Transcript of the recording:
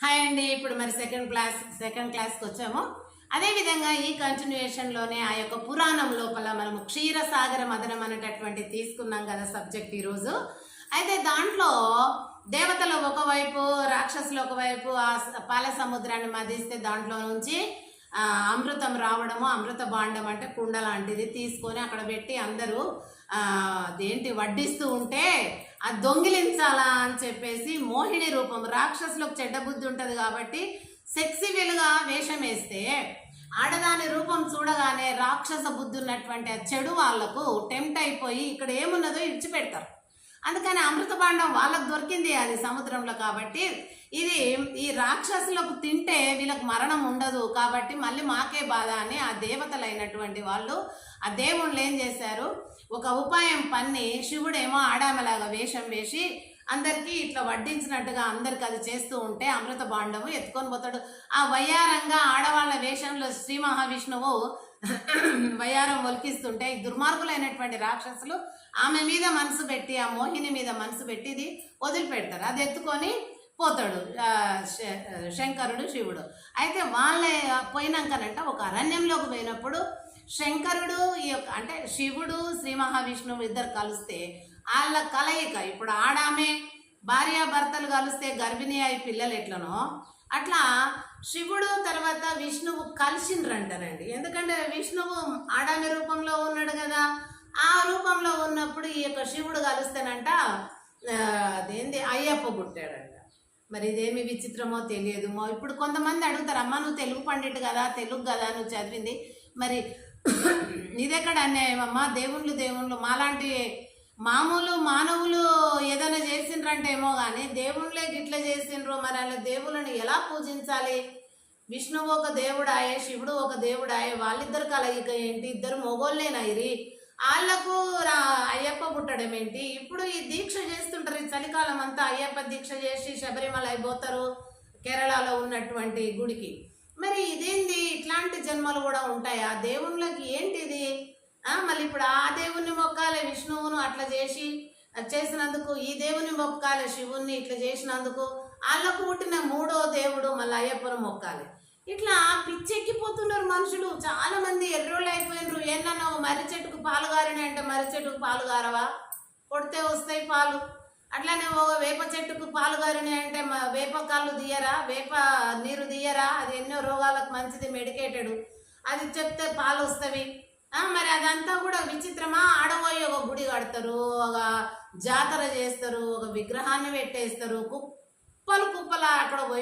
Hi అండి. ఇప్పుడు మరి సెకండ్ క్లాస్కి వచ్చాము. అదేవిధంగా ఈ కంటిన్యూయేషన్లోనే ఆ యొక్క పురాణం లోపల మనము క్షీరసాగర మదనం అనేటటువంటి తీసుకున్నాం కదా సబ్జెక్ట్ ఈరోజు. అయితే దాంట్లో దేవతలు ఒకవైపు, రాక్షసులు ఒకవైపు ఆ పాల సముద్రాన్ని మదిస్తే దాంట్లో నుంచి అమృతం రావడము, అమృత భాండం అంటే కుండ లాంటిది తీసుకొని అక్కడ పెట్టి అందరూ అదేంటి వడ్డిస్తూ ఉంటే అది దొంగిలించాలా అని చెప్పేసి మోహిని రూపం, రాక్షసులకు చెడ్డ బుద్ధి ఉంటుంది కాబట్టి సెక్సివెల్గా వేషం వేస్తే ఆడదాని రూపం చూడగానే రాక్షస బుద్ధి ఉన్నటువంటి ఆ చెడు వాళ్లకు టెంప్ట్ అయిపోయి ఇక్కడ ఏమున్నదో ఇడిచిపెడతారు. అందుకని అమృత భాండం వాళ్ళకు దొరికింది అది సముద్రంలో. కాబట్టి ఇది ఈ రాక్షసులకు తింటే వీళ్ళకి మరణం ఉండదు కాబట్టి మళ్ళీ మాకే బాధ అని ఆ దేవతలైనటువంటి వాళ్ళు ఆ దేవుళ్ళు ఏం చేశారు, ఒక ఉపాయం పన్ని శివుడేమో ఆడామలాగా వేషం వేసి అందరికీ ఇట్లా వడ్డించినట్టుగా అందరికి అది చేస్తూ ఉంటే అమృత భాండము ఎత్తుకొని పోతాడు. ఆ వయ్యారంగా ఆడవాళ్ళ వేషంలో శ్రీ మహావిష్ణువు వయ్యారం ఒలికిస్తుంటే ఈ దుర్మార్గులైనటువంటి రాక్షసులు ఆమె మీద మనసు పెట్టి, ఆ మోహిని మీద మనసు పెట్టి ఇది వదిలిపెడతారు. అది ఎత్తుకొని పోతాడు శంకరుడు, శివుడు. అయితే వాళ్ళే పోయినాకనంట ఒక అరణ్యంలోకి పోయినప్పుడు శంకరుడు ఈ యొక్క అంటే శివుడు శ్రీ మహావిష్ణువు ఇద్దరు కలిస్తే వాళ్ళ కలయిక, ఇప్పుడు ఆడామే భార్యాభర్తలు కలిస్తే గర్భిణీ అయి పిల్లలు ఎట్లనో అట్లా శివుడు తర్వాత విష్ణువు కలిసిండ్రంటారండి. ఎందుకంటే విష్ణువు ఆడామి రూపంలో ఉన్నాడు కదా, ఆ రూపంలో ఉన్నప్పుడు ఈ యొక్క శివుడు కలిస్తేనంట అదేంది అయ్యప్ప పుట్టాడంట. మరి ఇదేమి విచిత్రమో తెలియదు. ఇప్పుడు కొంతమంది అడుగుతారు, అమ్మ నువ్వు తెలుగు పండిట్ కదా, తెలుగు కదా నువ్వు చదివింది, మరి ఇదెక్కడ అన్యాయం అమ్మా, దేవుళ్ళు మాలాంటి మామూలు మానవులు ఏదైనా చేసిండ్రంటే ఏమో కానీ దేవుళ్ళే గిట్లా చేసిండ్రు, మరి అలా దేవుళ్ళని ఎలా పూజించాలి? విష్ణువు ఒక దేవుడాయే, శివుడు ఒక దేవుడాయే, వాళ్ళిద్దరు కలయిక ఏంటి? ఇద్దరు మొగోళ్ళేనైరి, వాళ్ళకు అయ్యప్ప పుట్టడం ఏంటి? ఇప్పుడు ఈ దీక్ష చేస్తుంటారు, ఈ చలికాలం అంతా అయ్యప్ప దీక్ష చేసి శబరిమల అయిపోతారు కేరళలో ఉన్నటువంటి గుడికి. మరి ఇదేంది, ఇట్లాంటి జన్మలు కూడా ఉంటాయా? దేవుళ్ళకి ఏంటిది? మళ్ళీ ఇప్పుడు ఆ దేవుణ్ణి మొక్కాలి విష్ణువును అట్లా చేసినందుకు, ఈ దేవుని మొక్కాలి శివుణ్ణి ఇట్లా చేసినందుకు, వాళ్ళకు పుట్టిన మూడో దేవుడు మళ్ళీ అయ్యప్పను మొక్కాలి. ఇట్లా పిచ్చెక్కిపోతున్నారు మనుషులు. చాలా మంది ఎర్రోళ్ళు అయిపోయినారు. ఏమన్నా మర్రి చెట్టుకు పాలు గారిని అంటే మర్రి చెట్టుకు పాలు గారవా? కొడితే వస్తాయి పాలు. అట్లానే వేప చెట్టుకు పాలు గారిని అంటే వేప కాళ్ళు తీయరా, వేప నీరు తీయరా? అది ఎన్నో రోగాలకు మంచిది, మెడికేటెడ్, అది చెప్తే పాలు వస్తాయి. మరి అదంతా కూడా విచిత్రమా? ఆడబోయి ఒక గుడి కడతారు, ఒక జాతర చేస్తారు, ఒక విగ్రహాన్ని పెట్టేస్తారు, కుప్పలు అక్కడ పోయి